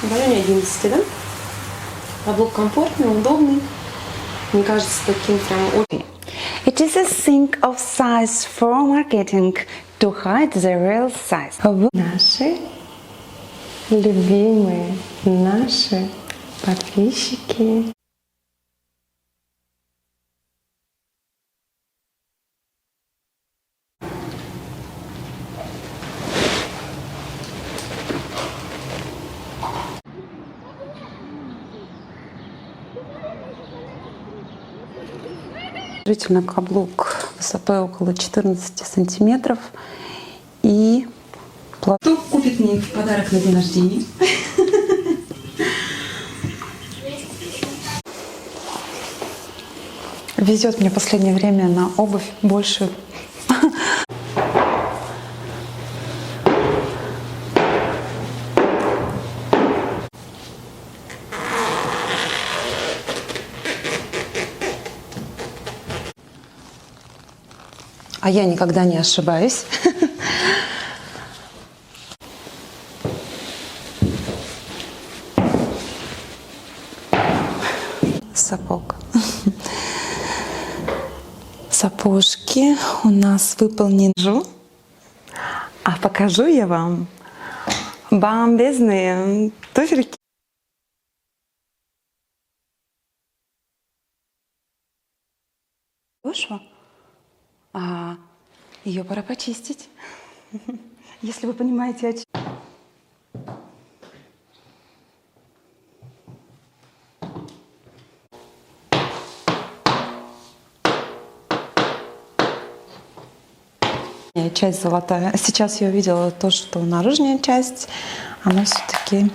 В районе 11, да? Каблук комфортный, удобный. Мне кажется, таким прям очень... It is a thing of size for marketing to hide the real size. Наши любимые, наши подписчики. Действительно, каблук высотой около 14 сантиметров. И кто купит мне в подарок на день рождения? Везет мне в последнее время на обувь больше. А я никогда не ошибаюсь. Сапог. Сапожки у нас выполнены. А покажу я вам бомбезные туфельки. Хорошо. А ее пора почистить, если вы понимаете, о чем. Часть золотая. Сейчас я увидела то, что наружная часть, она все-таки